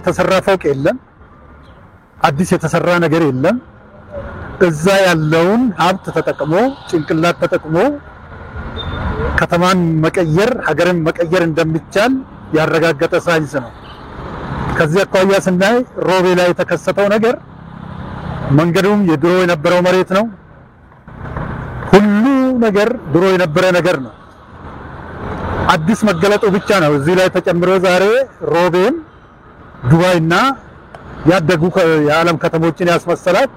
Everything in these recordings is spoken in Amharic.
የተሰራ ፎቅ የለም አዲስ የተሰራ ነገር የለም እዛ ያለውን ሀብት ተጠቅሞ ጭንቅላት ተጠቅሞ ከተማን መቀየር ሀገርን መቀየር እንደሚቻል ያረጋገጠ ሳይንስ ነው ከዚህ አኳያ ስናይ ሮቤ ላይ የተከሰተው ነገር መንገዱም የድሮ የነበረው መሬት ነው ሁሉ ነገር ድሮ የነበረ ነገር ነው አዲስ መገለጡ ብቻ ነው እዚህ ላይ ተጨምሮ ዛሬ ሮቤን ዱባይና ያደጉ የዓለም ከተሞችን ያስመሰላት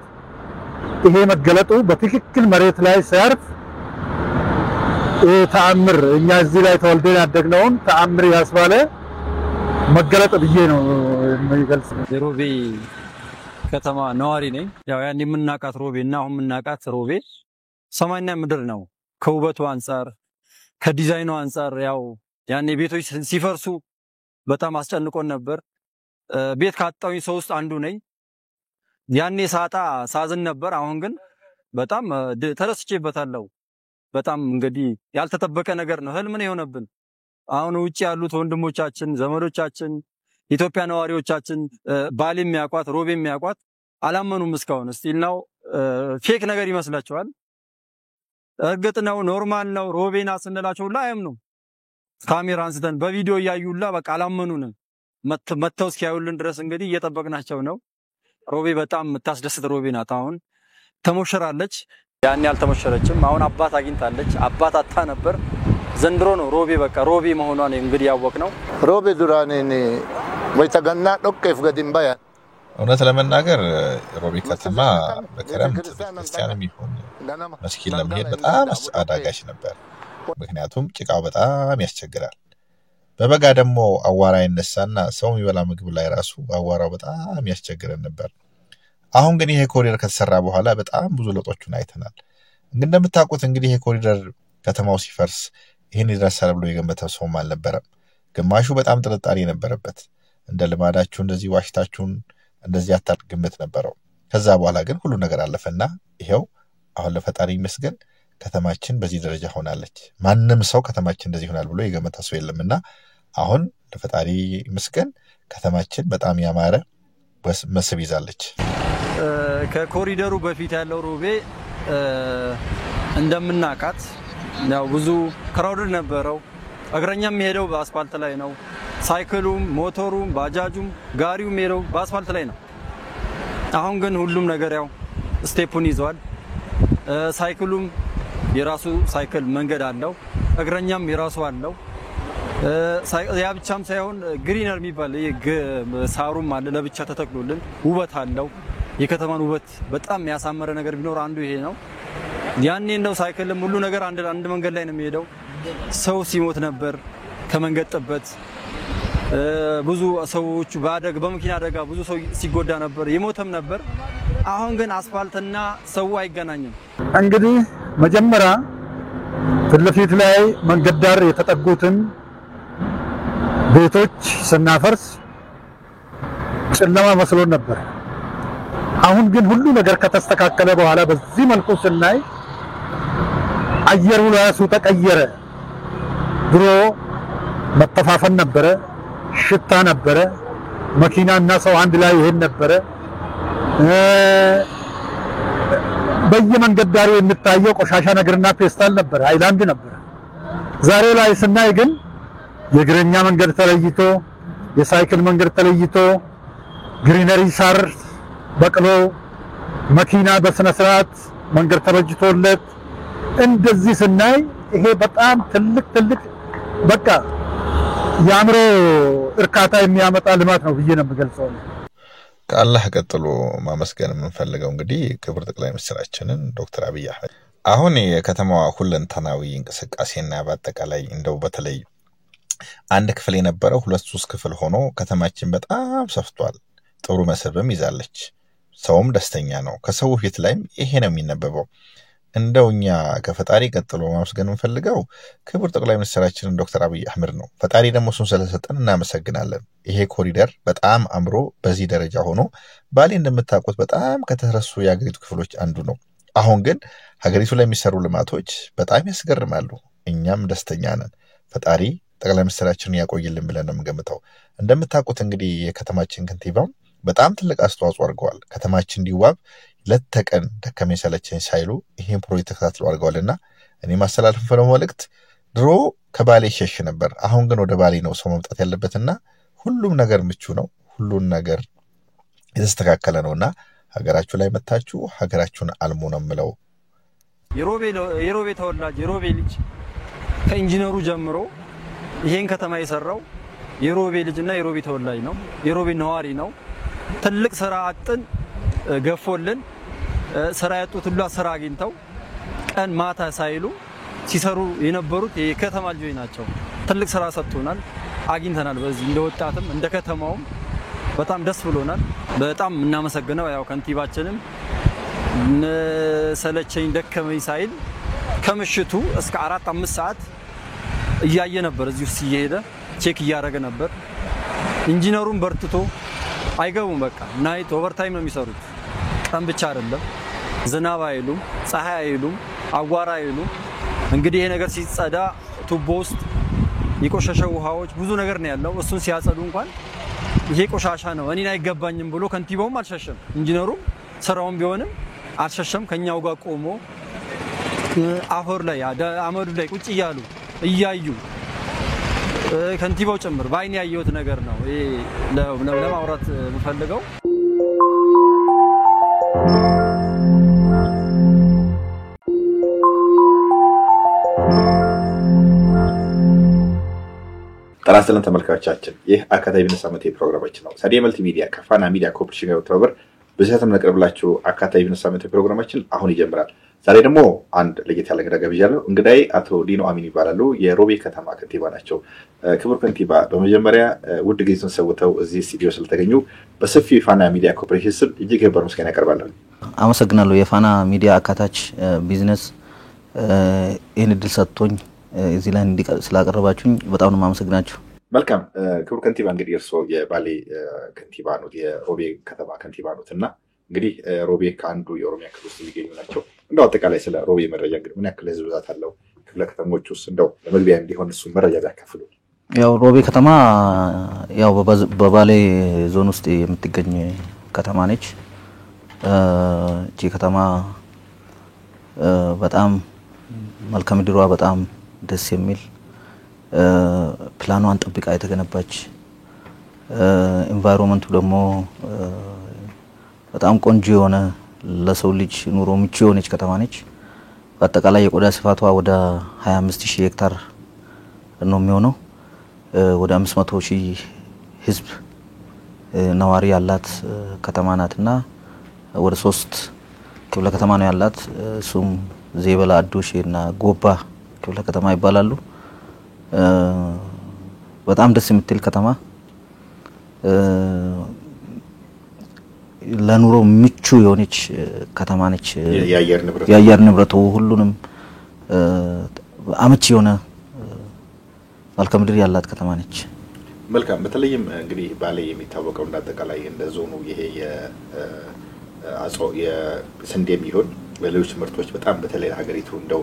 ይሄ መገለጡ በትክክል መሬት ላይ ሲያርፍ ተአምር እኛ እዚህ ላይ ተወልደን ያደግነውን ተአምር ያስባለ መገለጥ ብዬ ነው የሚገልጽ የሮቤ ከተማ ነዋሪ ነኝ ያው ያን የምናቃት ሮቤና አሁን የምናቃት ሮቤ ሰማይና ምድር ነው ከውበቱ አንፃር ከዲዛይኑ አንፃር ያው ያኔ ቤቶች ሲፈርሱ በጣም አስጨንቆን ነበር ቤት ካጣውኝ ሰው ውስጥ አንዱ ነኝ ያኔ ሳዝን ነበር አሁን ግን በጣም ተረስቼበታለሁ በጣም እንግዲህ ያልተጠበቀ ነገር ነው ህልም ነው የሆነብን አሁን ውጪ ያሉት ወንድሞቻችን ዘመዶቻችን ኢትዮጵያ ነዋሪዎቻችን ባል የሚያቋት ሮቤ የሚያቋት አላመኑም እስካሁን ስቲል ነው ፌክ ነገር ይመስላቸዋል እርግጥ ነው ኖርማል ነው ሮቤና ስንላቸው ሁሉ አያምኑም ካሜራ አንስተን በቪዲዮ ያዩላ በቃ አላመኑንም መተው እስኪያዩልን ድረስ እንግዲህ እየጠበቅናቸው ነው ሮቤ በጣም ተስደስት ሮቤ ናት አሁን ተሞሸራለች ያን ያልተሞሸረችም አሁን አባት አግኝታለች አባት አጣ ነበር ዘንድሮ ነው ሮቤ በቃ ሮቤ መሆኗን እንግዲህ ያወቅነው ሮቤ ዱራኔኒ ወይ ተገና ዶቀፍ ገድምባያ እውነት ለመናገር ሮቤ ከተማ በከረምት ክርስቲያንም ይሁን መስኪን ለመሄድ በጣም አዳጋች ነበር ምክንያቱም ጭቃው በጣም ያስቸግራል በበጋ ደግሞ አዋራ ይነሳና ሰው የሚበላ ምግብ ላይ ራሱ አዋራው በጣም ያስቸግረን ነበር አሁን ግን ይሄ ኮሪደር ከተሰራ በኋላ በጣም ብዙ ለውጦችን አይተናል እንደምታውቁት እንግዲህ ይሄ ኮሪደር ከተማው ሲፈርስ ይሄን ይደርሳል ብሎ የገመተው ሰው አልነበረም ግማሹ በጣም ጥርጣሬ ነበረበት እንደ ልማዳችሁ እንደዚህ ዋሽታችሁን እንደዚህ አታርግምት ነበረው ከዛ በኋላ ግን ሁሉ ነገር አለፈና ይሄው አሁን ለፈጣሪ ይመስገን ከተማችን በዚህ ደረጃ ሆናለች ማንንም ሰው ከተማችን እንደዚህ ሆናል ብሎ የገመተው ሰው የለምና አሁን ለፈጣሪ ይመስገን ከተማችን በጣም ያማረ መስብ ይዛለች ከኮሪደሩ በፊት ያለው ሮቤ እንደምናቃት ያው ብዙ ክራውድ ነበረው እግረኛም የሚሄደው በአስፋልት ላይ ነው ሳይክሉም ሞተሩም ባጃጁም ጋሪውም የሚሄደው በአስፋልት ላይ ነው አሁን ግን ሁሉም ነገር ያው ስቴፑን ይዟል ሳይክሉም የራሱ ሳይክል መንገድ አለው እግረኛም የራሱ አለው ያ ብቻም ሳይሆን ግሪነር የሚባል ሳሩም አለ ለብቻ ተተክሎልን ውበት አለው የከተማን ውበት በጣም ያሳመረ ነገር ቢኖር አንዱ ይሄ ነው ያኔ እንደው ሳይክልም ሁሉ ነገር አንድ መንገድ ላይ ነው የሚሄደው ሰው ሲሞት ነበር ከመንገድ ጥበት ብዙ ሰዎች በመኪና አደጋ ብዙ ሰው ሲጎዳ ነበር ይሞተም ነበር አሁን ግን አስፋልትና ሰው አይገናኝም እንግዲህ መጀመሪያ ፍለፊት ላይ መንገድ ዳር የተጠጉትን ቤቶች ስናፈርስ ጨለማ መስሎ ነበር አሁን ግን ሁሉ ነገር ከተስተካከለ በኋላ በዚህ መልኩ ስናይ አየሩ ራሱ ተቀየረ ድሮ መተፋፈን ነበረ ሽታ ነበረ መኪናና ሰው አንድ ላይ ይሄን ነበረ በየመንገድ ዳሩ የሚታየው ቆሻሻ ነገርና ፔስታል ነበር አይላንድ ነበር ዛሬ ላይ ስናይ ግን የግረኛ መንገድ ተለይቶ የሳይክል መንገድ ተለይቶ ግሪነሪ ሳር በቅሎ መኪና በስነ ስርዓት መንገድ ተበጅቶለት እንደዚህ ስናይ ይሄ በጣም ትልቅ በቃ ያምሮ እርካታ የሚያመጣ ልማት ነው ብዬ ነው የምገልጸው ከአላህ ቀጥሎ ማመስገን የምንፈልገው እንግዲህ ክብር ጠቅላይ ሚኒስትራችንን ዶክተር አብይ አህመድ አሁን የከተማዋ ሁለንተናዊ እንቅስቃሴና በአጠቃላይ እንደው በተለይ አንድ ክፍል የነበረው 2-3 ክፍል ሆኖ ከተማችን በጣም ሰፍቷል ጥሩ መስብም ይዛለች ሰውም ደስተኛ ነው ከሰው ፊት ላይም ይሄ ነው የሚነበበው እንደውኛ ከፈጣሪ ቀጥሎ ማመስገን እንፈልገው ክብር ጠቅላይ ሚኒስትራችንን ዶክተር አብይ አህመድ ነው ፈጣሪ ደግሞ እሱን ስለሰጠን እናመሰግናለን ይሄ ኮሪደር በጣም አምሮ በዚህ ደረጃ ሆኖ ባሌ እንደምታውቁት በጣም ከተረሱ የሀገሪቱ ክፍሎች አንዱ ነው አሁን ግን ሀገሪቱ ላይ የሚሰሩ ልማቶች በጣም ያስገርማሉ እኛም ደስተኛ ነን ፈጣሪ ጠቅላይ ሚኒስትራችንን ያቆይልን ብለን ነው የምንገምተው። እንደምታውቁት እንግዲህ የከተማችን ከንቲባም በጣም ትልቅ አስተዋጽኦ አድርገዋል። ከተማችን እንዲዋብ ለተቀን ደከመኝ ሰለቸኝ ሳይሉ ይሄን ፕሮጀክት ተከታትለው አድርገዋልና እኔ ማስተላለፍ ፈረው መልእክት ድሮ ከባሌ ሸሽ ነበር፣ አሁን ግን ወደ ባሌ ነው ሰው መምጣት ያለበትና ሁሉም ነገር ምቹ ነው፣ ሁሉም ነገር የተስተካከለ ነውና ሀገራችሁ ላይ መጣችሁ ሀገራችሁን አልሙ ነው የምለው። የሮቤ ተወላጅ የሮቤ ልጅ ከኢንጂነሩ ጀምሮ ይሄን ከተማ የሰራው የሮቤ ልጅና የሮቤ ተወላጅ ነው፣ የሮቤ ነዋሪ ነው። ትልቅ ስራ አጥን ገፎልን ስራ ያጡት ሁሉ ስራ አግኝተው ቀን ማታ ሳይሉ ሲሰሩ የነበሩት የከተማ ልጆች ናቸው። ትልቅ ስራ ሰጥቶናል፣ አግኝተናል። በዚህ እንደወጣትም እንደ ከተማውም በጣም ደስ ብሎናል። በጣም እናመሰግነው ያው ከንቲባችንም ሰለቸኝ ደከመኝ ሳይል ከምሽቱ እስከ 4-5 ሰዓት እያየ ነበር፣ እዚህ ውስጥ እየሄደ ቼክ እያደረገ ነበር። ኢንጂነሩን በርትቶ አይገቡም፣ በቃ ናይት ኦቨርታይም ነው የሚሰሩት። ቀን ብቻ አይደለም፣ ዝናብ አይሉም፣ ፀሐይ አይሉም፣ አዋራ አይሉም። እንግዲህ ይሄ ነገር ሲጸዳ ቱቦ ውስጥ የቆሻሻ ውሃዎች ብዙ ነገር ነው ያለው። እሱን ሲያጸዱ እንኳን ይሄ ቆሻሻ ነው እኔን አይገባኝም ብሎ ከንቲባውም አልሸሸም፣ ኢንጂነሩም ስራውን ቢሆንም አልሸሸም። ከኛው ጋር ቆሞ አፈር ላይ አመዱ ላይ ቁጭ እያሉ እያዩ ከንቲባው ጭምር ባይኔ ያየሁት ነገር ነው። ይሄ ለማውራት የምፈልገው ጤና ይስጥልን ተመልካቾቻችን፣ ይህ አካታዊ ቢዝነስ ሳምንት ፕሮግራማችን ነው። ሳዲያ መልቲ ሚዲያ ከፋና ሚዲያ ኮርፖሬሽን ጋር ተባብረን በሰዓትም እናቀርብላችሁ አካታዊ ቢዝነስ ሳምንት ፕሮግራማችን አሁን ይጀምራል። ዛሬ ደግሞ አንድ ለየት ያለ እንግዳ ጋብዣለሁ። እንግዳዬ አቶ ዲኖ አሚን ይባላሉ። የሮቤ ከተማ ከንቲባ ናቸው። ክቡር ከንቲባ፣ በመጀመሪያ ውድ ጊዜውን ሰውተው እዚህ ስቱዲዮ ስለተገኙ በሰፊ ፋና ሚዲያ ኮርፖሬሽን ስም እጅግ የከበረ ምስጋና ያቀርባለሁ። አመሰግናለሁ። የፋና ሚዲያ አካታች ቢዝነስ ይህን እድል ሰጥቶኝ እዚህ ላይ ስላቀረባችሁኝ በጣም ነው የማመሰግናችሁ። መልካም ክቡር ከንቲባ፣ እንግዲህ እርስዎ የባሌ ከንቲባ ኖት፣ የሮቤ ከተማ ከንቲባ ኖት እና እንግዲህ ሮቤ ከአንዱ የኦሮሚያ ክልል ውስጥ የሚገኙ ናቸው። እንደው አጠቃላይ ስለ ሮቤ መረጃ እንግዲህ ምን ያክል ህዝብ ብዛት አለው፣ ክፍለ ከተሞች ውስጥ እንደው ለመግቢያ እንዲሆን እሱ መረጃ ቢያካፍሉ። ያው ሮቤ ከተማ ያው በባሌ ዞን ውስጥ የምትገኝ ከተማ ነች። እቺ ከተማ በጣም መልካም ምድሯ በጣም ደስ የሚል ፕላኗን ጠብቃ የተገነባች ኢንቫይሮንመንቱ ደግሞ በጣም ቆንጆ የሆነ ለሰው ልጅ ኑሮ ምቹ የሆነች ከተማ ነች። በአጠቃላይ የቆዳ ስፋቷ ወደ 25000 ሄክታር ነው የሚሆነው። ወደ 500,000 ህዝብ ነዋሪ ያላት ከተማ ናትና ወደ 3 ክፍለ ከተማ ነው ያላት። እሱም ዜበላ፣ አዶሼና ጎባ ክፍለ ከተማ ይባላሉ። በጣም ደስ የምትል ከተማ፣ ለኑሮ ምቹ የሆነች ከተማ ነች። የአየር ንብረቱ ሁሉንም አመቺ የሆነ መልካም ምድር ያላት ከተማ ነች። መልካም። በተለይም እንግዲህ ባሌ የሚታወቀው እንዳጠቃላይ እንደ ዞኑ ይሄ የስንዴም ይሁን በሌሎች ምርቶች በጣም በተለይ ሀገሪቱ እንደው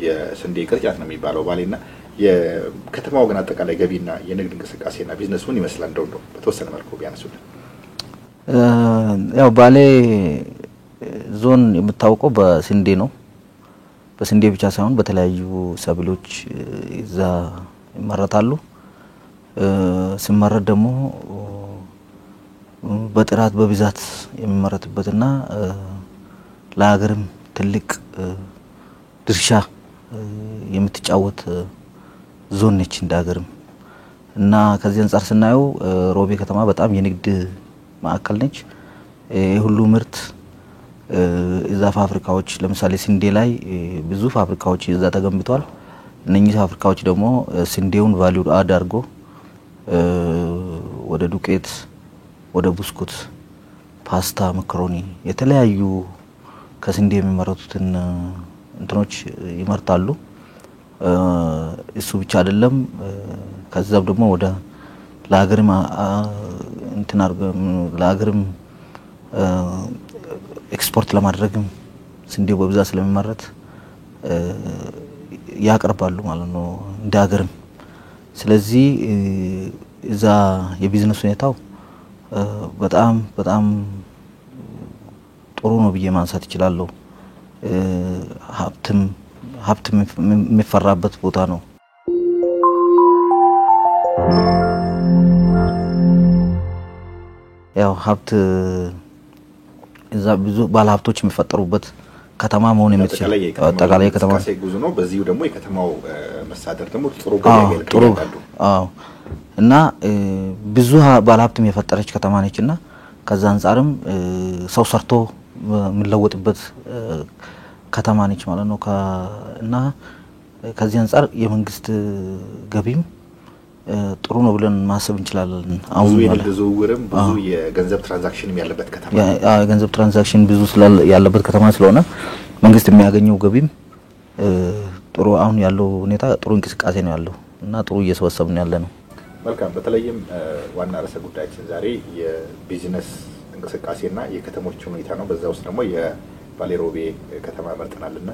የስንዴ ቅርጫት ነው የሚባለው ባሌና የከተማው ግን አጠቃላይ ገቢና የንግድ እንቅስቃሴና ቢዝነስ ምን ይመስላል? እንደው በተወሰነ መልኩ ቢያነሱልን። ያው ባሌ ዞን የምታወቀው በስንዴ ነው። በስንዴ ብቻ ሳይሆን በተለያዩ ሰብሎች እዛ ይመረታሉ። ሲመረት ደግሞ በጥራት በብዛት የሚመረትበትና ለሀገርም ትልቅ ድርሻ የምትጫወት ዞን ነች እንደ ሀገርም እና ከዚህ አንፃር ስናየው ሮቤ ከተማ በጣም የንግድ ማዕከል ነች። ሁሉ ምርት እዛ ፋብሪካዎች ለምሳሌ ስንዴ ላይ ብዙ ፋብሪካዎች እዛ ተገንብተዋል። እነኚህ ፋብሪካዎች ደግሞ ስንዴውን ቫልዩ አድ አድርጎ ወደ ዱቄት፣ ወደ ብስኩት፣ ፓስታ፣ መካሮኒ የተለያዩ ከስንዴ የሚመረቱትን እንትኖች ይመርታሉ። እሱ ብቻ አይደለም፣ ከዛም ደግሞ ወደ ለሀገርም ለሀገርም ኤክስፖርት ለማድረግም ስንዴው በብዛት ስለሚመረት ያቀርባሉ ማለት ነው እንደ ሀገርም ስለዚህ እዛ የቢዝነስ ሁኔታው በጣም ጥሩ ነው ብዬ ማንሳት ይችላልው ሀብትም የሚፈራበት ቦታ ነው ያው ሀብት እዛ ብዙ ባለሀብቶች የሚፈጠሩበት ከተማ መሆን የሚችል አጠቃላይ ከተማ ጉዞ ነው በዚሁ ደግሞ የከተማው መሳደር ደግሞ ጥሩ ገበያ አዎ እና ብዙ ባለሀብትም የፈጠረች ከተማ ነችና ከዛ አንፃርም ሰው ሰርቶ የሚለወጥበት ከተማ ነች ማለት ነው እና ከዚህ አንፃር የመንግስት ገቢም ጥሩ ነው ብለን ማሰብ እንችላለን አሁን የንግድ ዝውውርም ብዙ የገንዘብ ትራንዛክሽንም ያለበት ከተማ የገንዘብ ትራንዛክሽን ብዙ ያለበት ከተማ ስለሆነ መንግስት የሚያገኘው ገቢም ጥሩ አሁን ያለው ሁኔታ ጥሩ እንቅስቃሴ ነው ያለው እና ጥሩ እየሰበሰብን ያለ ነው መልካም በተለይም ዋና ራስ ጉዳያችን ዛሬ የቢዝነስ እንቅስቃሴና የከተሞች ሁኔታ ነው በዛው ውስጥ ደግሞ የባሌ ሮቤ ከተማ መርጠናልና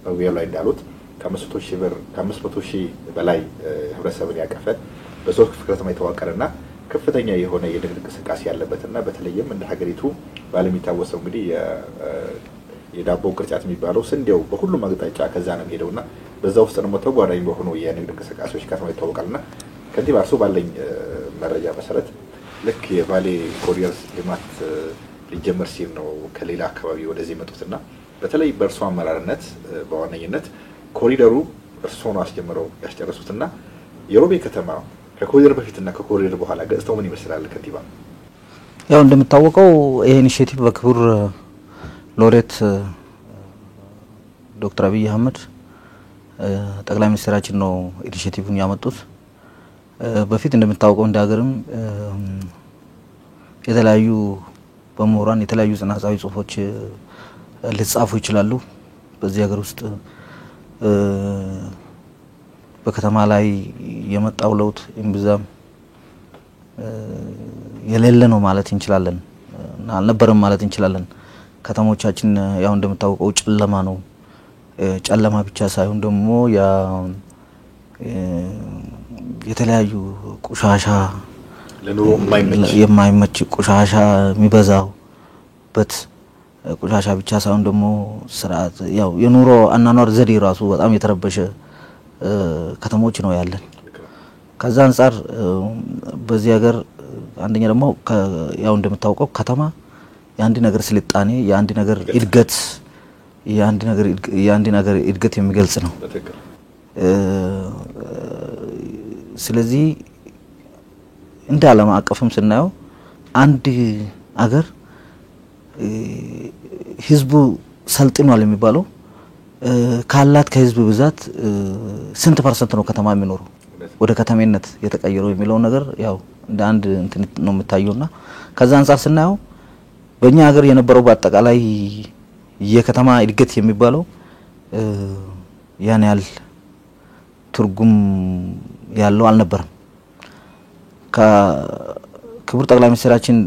በዊያው ላይ እንዳሉት ከ500,000 በላይ ህብረተሰብን ያቀፈ በሶስት ክፍለ ከተማ የተዋቀረና ከፍተኛ የሆነ የንግድ እንቅስቃሴ ያለበትና በተለይም እንደ ሀገሪቱ ባለም ይታወሰው እንግዲህ የዳቦ ቅርጫት የሚባለው ስንዴው በሁሉም አቅጣጫ ከዛ ነው ሄደውና በዛው ውስጥ ደግሞ ተጓዳኝ በሆኑ የንግድ እንቅስቃሴዎች ከተማ ይታወቃልና ከዚህ ባርሶ ባለኝ መረጃ መሰረት ልክ የባሌ ኮሪደር ልማት ሊጀመር ሲል ነው ከሌላ አካባቢ ወደዚህ መጡትና በተለይ በእርሶ አመራርነት በዋነኝነት ኮሪደሩ እርሶ ነው አስጀምረው ያስጨረሱትና የሮቤ ከተማ ከኮሪደር በፊትና ከኮሪደር በኋላ ገጽታው ምን ይመስላል ከንቲባ ያው እንደምታወቀው ይሄ ኢኒሺዬቲቭ በክቡር ሎሬት ዶክተር አብይ አህመድ ጠቅላይ ሚኒስትራችን ነው ኢኒሺዬቲቭን ያመጡት በፊት እንደምታወቀው እንደ ሀገርም የተለያዩ በመሆራን የተለያዩ ጽናጻዊ ጽሁፎች ሊጻፉ ይችላሉ በዚህ ሀገር ውስጥ በከተማ ላይ የመጣው ለውጥ እንብዛም የሌለ ነው ማለት እንችላለን እና አልነበረም ማለት እንችላለን ከተሞቻችን ያው እንደምታወቀው ጨለማ ነው ጨለማ ብቻ ሳይሆን ደግሞ የተለያዩ ቆሻሻ ለኑሮ የማይመች ቆሻሻ የሚበዛው ቆሻሻ ብቻ ሳይሆን ደግሞ ስርዓት ያው የኑሮ አናኗር ዘዴ ራሱ በጣም የተረበሸ ከተሞች ነው ያለን ከዛ አንፃር በዚህ ሀገር አንደኛ ደግሞ ያው እንደምታውቀው ከተማ የአንድ ነገር ስልጣኔ የአንድ ነገር እድገት የአንድ ነገር እድገት የሚገልጽ ነው ስለዚህ እንደ ዓለም አቀፍም ስናየው አንድ ሀገር ህዝቡ ሰልጥኗል የሚባለው ካላት ከህዝብ ብዛት ስንት ፐርሰንት ነው ከተማ የሚኖረው ወደ ከተሜነት የተቀየረው የሚለው ነገር ያው እንደ አንድ እንትን ነው የምታየውና ከዛ አንፃር ስናየው በእኛ ሀገር የነበረው በአጠቃላይ የከተማ እድገት የሚባለው ያን ያህል ትርጉም ያለው አልነበረም ከክቡር ጠቅላይ ሚኒስትራችን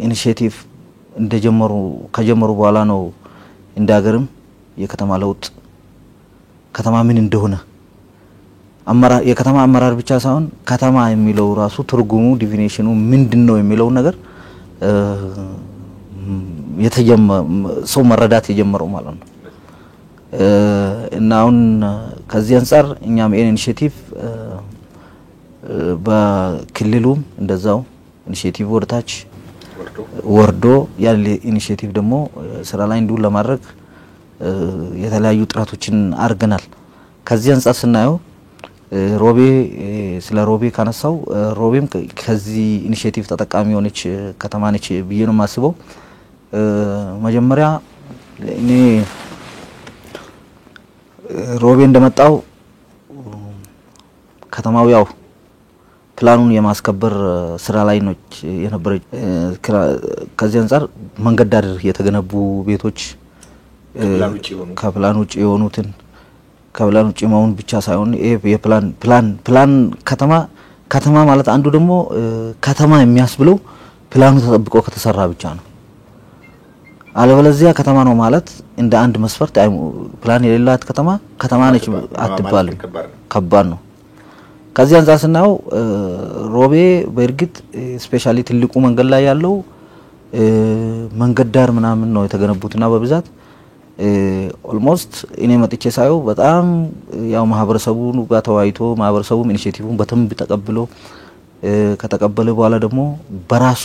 ኢኒሺዬቲቭ ከጀመሩ በኋላ ነው እንደ ሀገርም የከተማ ለውጥ ከተማ ምን እንደሆነ የከተማ አመራር ብቻ ሳይሆን ከተማ የሚለው ራሱ ትርጉሙ ዲፊኒሽኑ ምንድነው የሚለው ነገር ሰው መረዳት የጀመረው ማለት ነው እና አሁን ከዚህ አንፃር እኛም ኢኒሺዬቲቭ በክልሉም እንደዛው ኢኒሺዬቲቭ ወርታች ወርዶ ያለ ኢኒሺዬቲቭ ደግሞ ስራ ላይ እንዲውል ለማድረግ የተለያዩ ጥረቶችን አርገናል ከዚህ አንፃር ስናየው ሮቤ ስለ ሮቤ ካነሳው ሮቤም ከዚህ ኢኒሺዬቲቭ ተጠቃሚ ሆነች ከተማ ነች ብዬ ነው ማስበው መጀመሪያ እኔ ሮቤ እንደመጣው ከተማው ያው ፕላኑን የማስከበር ስራ ላይ ነው የነበረ ከዚህ አንፃር መንገድ ዳር የተገነቡ ቤቶች ከፕላን ውጪ የሆኑትን ከፕላን ውጪ መሆን ብቻ ሳይሆን የፕላን ከተማ ማለት አንዱ ደግሞ ከተማ የሚያስብለው ፕላኑ ተጠብቆ ከተሰራ ብቻ ነው አለበለዚያ ከተማ ነው ማለት እንደ አንድ መስፈርት ፕላን የሌላት ከተማ ነች አትባልም ከባድ ነው ከዚህ አንፃር ስናየው ሮቤ በእርግጥ ስፔሻሊ ትልቁ መንገድ ላይ ያለው መንገድ ዳር ምናምን ነው የተገነቡትና በብዛት ኦልሞስት እኔ መጥቼ ሳየው በጣም ያው ማህበረሰቡን ጋር ተዋይቶ ማህበረሰቡም ኢኒሺዬቲቭን በተንብ ተቀብሎ ከተቀበለ በኋላ ደግሞ በራሱ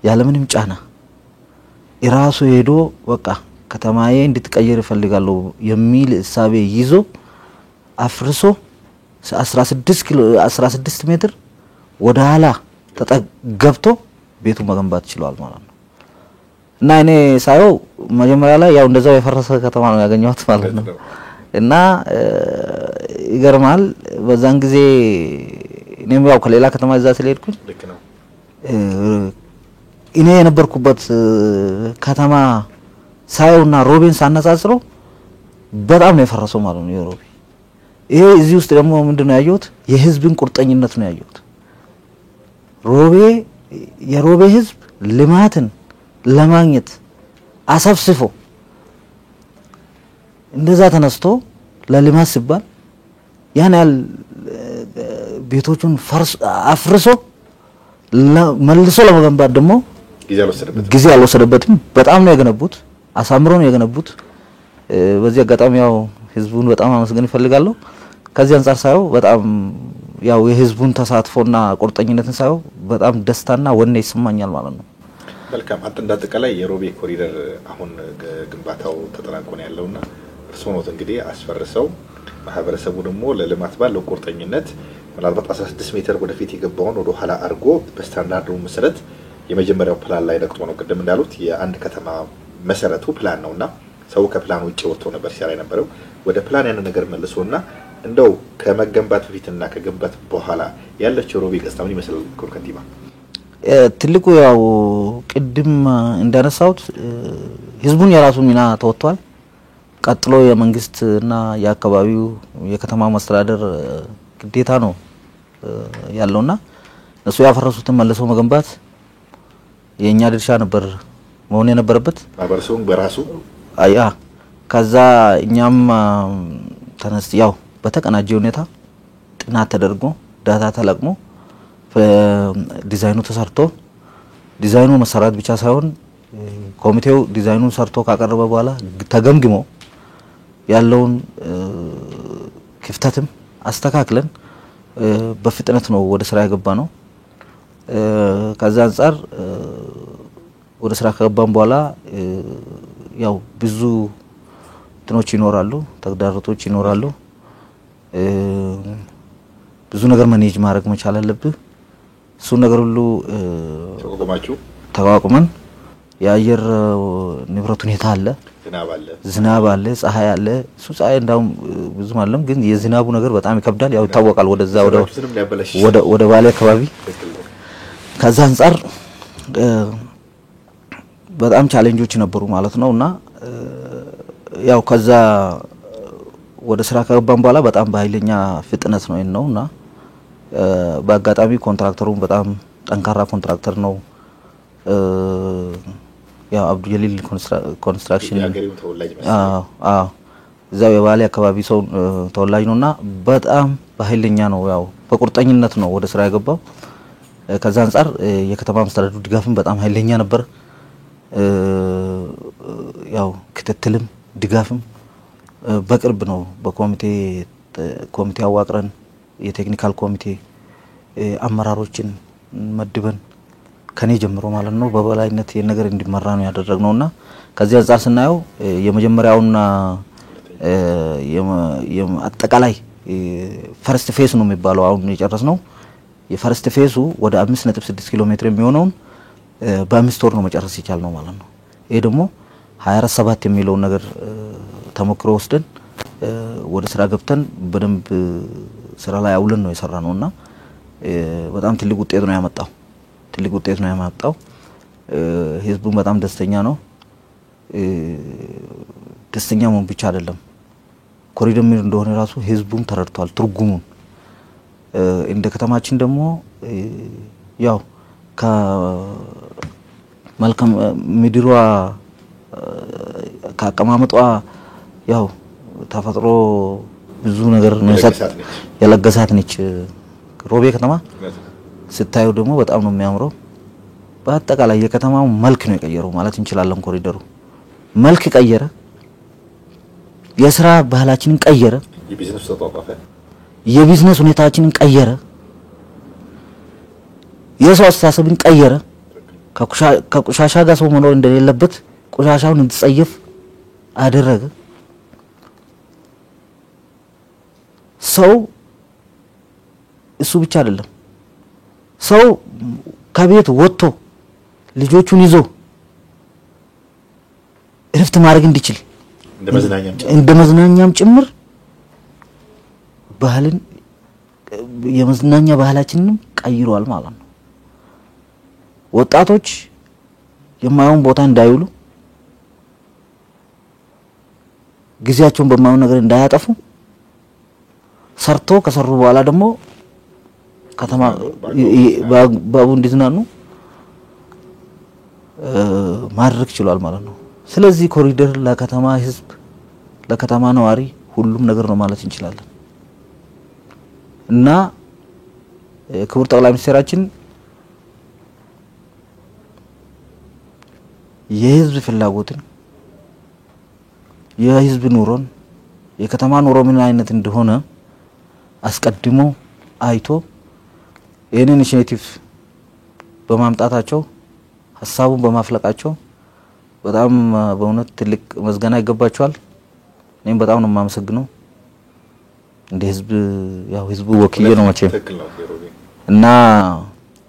ያለምንም ጫና ይራሱ ሄዶ በቃ ከተማዬ እንድትቀየር ይፈልጋለሁ የሚል እሳቤ ይዞ አፍርሶ 16 ሜትር ወደ ኋላ ተጠገብቶ ቤቱ መገንባት ችሏል ማለት ነው። እና እኔ ሳየው መጀመሪያ ላይ ያው እንደዛው የፈረሰ ከተማ ነው ያገኘሁት ማለት ነው። እና ይገርማል በዛን ጊዜ እኔም ያው ከሌላ ከተማ እዛ ስለሄድኩኝ እኔ የነበርኩበት ከተማ ሳየውና ሮቤን ሳነጻጽረው በጣም ነው የፈረሰው ማለት ነው የሮቤ። ይሄ እዚህ ውስጥ ደግሞ ምንድነው ያየሁት የህዝብን ቁርጠኝነት ነው ያየሁት። የሮቤ ህዝብ ልማትን ለማግኘት አሰብስፎ እንደዛ ተነስቶ ለልማት ሲባል ያን ያህል ቤቶቹን አፍርሶ መልሶ ለመገንባት ደግሞ ጊዜ አልወሰደበትም። በጣም ነው የገነቡት፣ አሳምሮ ነው የገነቡት። በዚህ አጋጣሚ ያው ህዝቡን በጣም አመስገን ይፈልጋለሁ። ከዚህ አንፃር ሳየው በጣም ያው የህዝቡን ተሳትፎና ቁርጠኝነትን ሳየው በጣም ደስታና ወኔ ይሰማኛል ማለት ነው። መልካም አጠቃላይ የሮቤ ኮሪደር አሁን ግንባታው ተጠናቆ ነው ያለውና እርሶ ነው እንግዲህ አስፈርሰው ማህበረሰቡ ደግሞ ለልማት ባለው ቁርጠኝነት ምናልባት 16 ሜትር ወደፊት የገባውን ወደ ኋላ አርጎ በስታንዳርዱ መሰረት የመጀመሪያው ፕላን ላይ ነቅቶ ነው ቅድም እንዳሉት የአንድ ከተማ መሰረቱ ፕላን ነውና ሰው ከፕላን ውጪ ወጥቶ ነበር ሲያራ የነበረው ወደ ፕላን ያን ነገር መልሶና እንደው ከመገንባት በፊትና ከገንባት በኋላ ያለችው ሮቤ ገጽታ ምን ይመስላል ከንቲባ? ትልቁ ያው ቅድም እንዳነሳውት ህዝቡን የራሱ ሚና ተወጥቷል። ቀጥሎ የመንግስትና የአካባቢው የከተማ መስተዳደር ግዴታ ነው ያለውና እሱ ያፈረሱትን መልሶ መገንባት የኛ ድርሻ ነበር መሆን የነበረበት ማህበረሰቡ በራሱ ከዛ እኛም ተነስ ያው በተቀናጀ ሁኔታ ጥናት ተደርጎ ዳታ ተለቅሞ ዲዛይኑ ተሰርቶ ዲዛይኑ መሰራት ብቻ ሳይሆን ኮሚቴው ዲዛይኑን ሰርቶ ካቀረበ በኋላ ተገምግሞ ያለውን ክፍተትም አስተካክለን በፍጥነት ነው ወደ ስራ የገባ ነው። ከዛ አንፃር ወደ ስራ ከገባን በኋላ ያው ብዙ እንትኖች ይኖራሉ፣ ተግዳሮቶች ይኖራሉ። ብዙ ነገር ማኔጅ ማድረግ መቻል አለብህ። እሱ ነገር ሁሉ ተቋቁመን የአየር ንብረት ሁኔታ አለ፣ ዝናብ አለ፣ ፀሐይ አለ። እሱ ፀሐይ እንዳውም ብዙ ማለም ግን የዝናቡ ነገር በጣም ይከብዳል። ያው ይታወቃል ወደዛ ወደ ባሌ አካባቢ። ከዛ አንፃር በጣም ቻሌንጆች ነበሩ ማለት ነውና ያው ከዛ ወደ ስራ ከገባን በኋላ በጣም በኃይለኛ ፍጥነት ነው ነውና በአጋጣሚ ኮንትራክተሩን በጣም ጠንካራ ኮንትራክተር ነው። ያው አብዱ ጀሊል ኮንስትራክሽን እዛው የባሌ አካባቢ ሰው ተወላጅ ነውና በጣም በኃይለኛ ነው ያው በቁርጠኝነት ነው ወደ ስራ የገባው። ከዛ አንፃር የከተማ መስተዳድሩ ድጋፍም በጣም ኃይለኛ ነበር። ያው ክትትልም ድጋፍም በቅርብ ነው በኮሚቴ አዋቅረን የቴክኒካል ኮሚቴ አመራሮችን መድበን ከኔ ጀምሮ ማለት ነው በበላይነት የነገር እንዲመራ ነው ያደረግነውና ከዚህ አንፃር ስናየው የመጀመሪያውና አጠቃላይ ፈርስት ፌስ ነው የሚባለው አሁን የጨረስነው የፈርስት ፌሱ ወደ 5.6 ኪሎ ሜትር የሚሆነውን በ5 ወር ነው መጨረስ ይቻላል ማለት ነው። ይሄ ደግሞ 24/7 የሚለው ነገር ተሞክሮ ወስደን ወደ ስራ ገብተን በደንብ ስራ ላይ አውለን ነው የሰራነውና በጣም ትልቅ ውጤት ነው ያመጣው። ህዝቡም በጣም ደስተኛ ነው። ደስተኛ መሆን ብቻ አይደለም ኮሪደር ምን እንደሆነ ራሱ ህዝቡም ተረድቷል ትርጉሙን። እንደ ከተማችን ደግሞ ያው ከመልካም ምድሯ ካቀማመጧ ያው ተፈጥሮ ብዙ ነገር ነው የለገሳት ነች ሮቤ ከተማ ስታዩ ደግሞ በጣም ነው የሚያምረው በአጠቃላይ የከተማው መልክ ነው የቀየረው ማለት እንችላለን ኮሪደሩ መልክ ቀየረ የሥራ ባህላችንን ቀየረ የቢዝነስ ተጧጧፈ የቢዝነስ ሁኔታችንን ቀየረ የሰው አስተሳሰብን ቀየረ ከቆሻሻ ጋር ሰው መኖር እንደሌለበት ቆሻሻውን እንዲጸየፍ አደረገ ሰው እሱ ብቻ አይደለም ሰው ከቤት ወጥቶ ልጆቹን ይዞ እረፍት ማድረግ እንዲችል እንደ መዝናኛም ጭምር ባህልን የመዝናኛ ባህላችንን ቀይሯል ማለት ነው ወጣቶች የማይሆን ቦታ እንዳይውሉ ጊዜያቸውን በማይሆን ነገር እንዳያጠፉ ሰርቶ ከሰሩ በኋላ ደግሞ ከተማ ባቡ እንዲዝናኑ ማድረግ ይችላል ማለት ነው ስለዚህ ኮሪደር ለከተማ ህዝብ ለከተማ ነዋሪ ሁሉም ነገር ነው ማለት እንችላለን እና ክቡር ጠቅላይ ሚኒስትራችን የህዝብ ፍላጎትን የህዝብ ኑሮን የከተማ ኑሮ ምን አይነት እንደሆነ አስቀድሞ አይቶ ይሄንን ኢኒሺዬቲቭ በማምጣታቸው ሐሳቡን በማፍለቃቸው በጣም በእውነት ትልቅ መስገና ይገባቸዋል እኔም በጣም ነው የማመሰግነው እንደ ህዝብ ያው ህዝቡ ወኪል ነው ማለት እና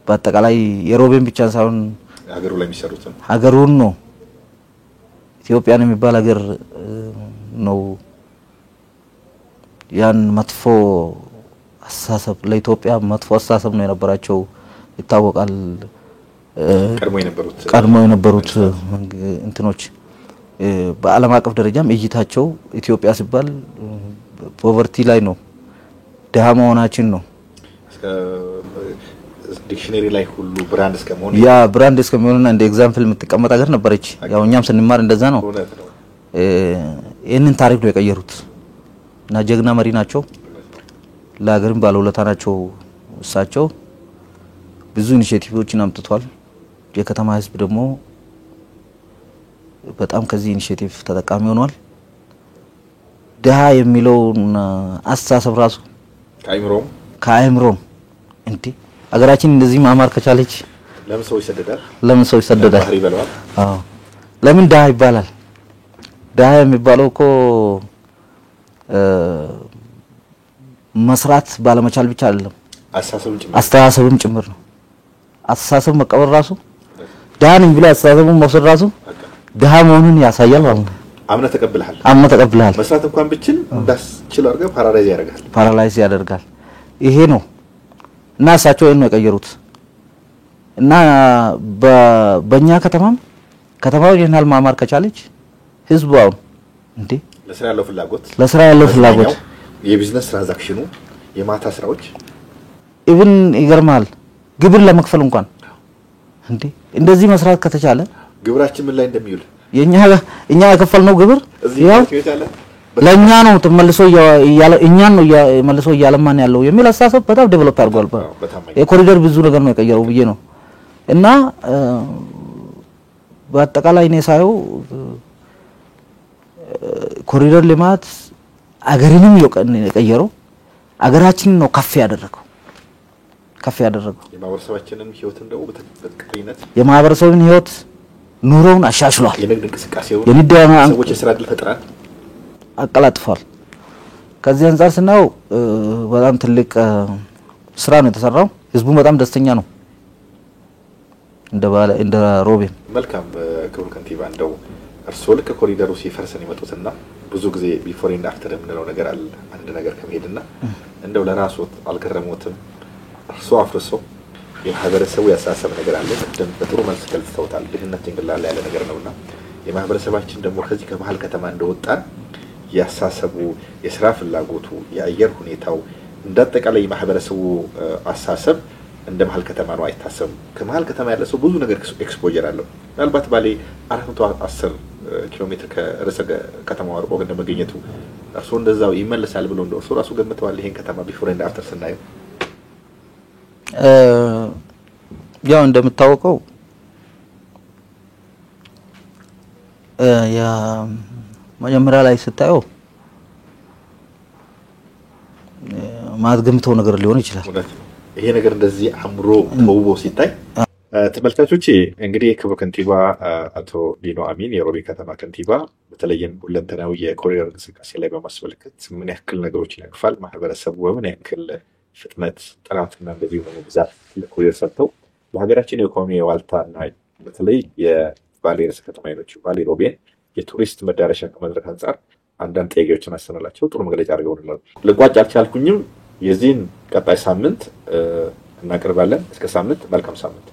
በአጠቃላይ የሮቤን ብቻ ሳይሆን ሀገሩ ላይ የሚሰሩት ሀገሩን ነው ኢትዮጵያን የሚባል ሀገር ነው ያን መጥፎ አስተሳሰብ ለኢትዮጵያ መጥፎ አስተሳሰብ ነው የነበራቸው ይታወቃል ቀድሞ የነበሩት እንትኖች በዓለም አቀፍ ደረጃም እይታቸው ኢትዮጵያ ሲባል ፖቨርቲ ላይ ነው ደሃ መሆናችን ነው ዲክሽነሪ ላይ ሁሉ ብራንድ እስከመሆን ያ ብራንድ እስከመሆንና እንደ ኤግዛምፕል የምትቀመጥ ሀገር ነበረች ያው እኛም ስንማር እንደዛ ነው ይሄንን ታሪክ ነው የቀየሩት እና ጀግና መሪ ናቸው ለሀገርም ባለውለታ ናቸው እሳቸው ብዙ ኢኒሺዬቲቮችን አምጥቷል የከተማ ህዝብ ደግሞ በጣም ከዚህ ኢኒሺዬቲቭ ተጠቃሚ ሆኗል ደሃ የሚለው አስተሳሰብ ራሱ ከአይምሮም እንዴ ሀገራችን እንደዚህ ማማር ከቻለች ለምን ሰው ይሰደዳል አዎ ለምን ደሃ ይባላል ደሃ የሚባለው እኮ መስራት ባለመቻል ብቻ አይደለም አስተሳሰብም ጭምር ነው አስተሳሰብ መቀበል ራሱ ዳን ብላ አስተሳሰቡን መውሰድ ራሱ ደሃ መሆኑን ያሳያል ማለት ነው አምነ ተቀብለሃል መስራት እንኳን ብቻን እንዳስችል አርጋ ፓራላይዝ ያደርጋል ይሄ ነው እና እሳቸው ነው የቀየሩት እና በእኛ ከተማው ይሄናል ማማር ከቻለች ህዝቡ አሁን እንዴ ለስራ ያለው ፍላጎት የቢዝነስ ትራንዛክሽኑ የማታ ስራዎች ኢቭን ይገርማል ግብር ለመክፈል እንኳን እንዴ እንደዚህ መስራት ከተቻለ ግብራችን ምን ላይ እንደሚውል እኛ የከፈልነው ግብር ያው ለኛ ነው ተመልሶ እኛን ነው መልሶ ያለማን ያለው የሚል አስተሳሰብ በጣም ዴቨሎፕ አድርጓል የኮሪደር ብዙ ነገር ነው የቀየረው ብዬ ነው እና በአጠቃላይ ነው ሳይው ኮሪደር ልማት አገርንም የቀየረው አገራችንን ነው ከፍ ያደረገው የማህበረሰባችንን ህይወት እንደው በተቀጣይነት የማህበረሰቡን ህይወት ኑሮውን አሻሽሏል የንግድ እንቅስቃሴው ሰዎች የሥራ ዕድል ፈጥሯል አቀላጥፏል ከዚህ አንፃር ስናው በጣም ትልቅ ስራ ነው የተሰራው ህዝቡ በጣም ደስተኛ ነው እንደ ሮቤን መልካም ክቡር ከንቲባ እንደው እርሶ ልክ ኮሪደሩ ሲፈርሰን ይመጡትና ብዙ ጊዜ ቢፎር ኤንድ አፍተር የምንለው ነገር አለ አንድ ነገር ከመሄድና እንደው ለራስዎት አልከረሙትም እርሶ አፍርሶ የማህበረሰቡ ያሳሰብ ነገር አለ እንደም በጥሩ መልስ ገልጸውታል ድህነት ጭንቅላት ላይ ያለ ነገር ነውና የማህበረሰባችን ደግሞ ከዚህ ከመሃል ከተማ እንደወጣን ያሳሰቡ የሥራ ፍላጎቱ የአየር ሁኔታው እንደተጠቃላይ የማህበረሰቡ አሳሰብ እንደ መሃል ከተማ ነው አይታሰብም ከመሃል ከተማ ያለ ሰው ብዙ ነገር ኤክስፖዠር አለው ምናልባት ባሌ 410 ኪሎ ሜትር ከርዕሰ ከተማው አርቆ እንደመገኘቱ እርሱ እንደዛው ይመለሳል ብሎ እንደው እርሱ ራሱ ገምተዋል ይሄን ከተማ ቢፎር ኤንድ አፍተር ስናየው? ያው እንደምታወቀው ያ መጀመሪያ ላይ ስታየው ማትገምተው ነገር ሊሆን ይችላል። ይሄ ነገር እንደዚህ አምሮ ተውቦ ሲታይ ተመልካቾች እንግዲህ ክቡር ከንቲባ አቶ ዲኖ አሚን የሮቤ ከተማ ከንቲባ በተለይም ሁለንተናዊ የኮሪደር እንቅስቃሴ ላይ በማስመልከት ምን ያክል ነገሮችን ያቅፋል፣ ማህበረሰቡ በምን ያክል ፍጥነት ጥራትና እንደዚህ ነው ብዛት ለኮሪደር ሰጥተው በሀገራችን የኢኮኖሚ ዋልታና በተለይ የባሌ ርዕሰ ከተማ የሆነችው ባሌ ሮቤን የቱሪስት መዳረሻ ከማድረግ አንጻር አንዳንድ ጥያቄዎችን አሰናላቸው ጥሩ መግለጫ አድርገውልናል። ልቋጭ አልቻልኩኝም። የዚህን ቀጣይ ሳምንት እናቀርባለን። እስከ ሳምንት መልካም ሳምንት።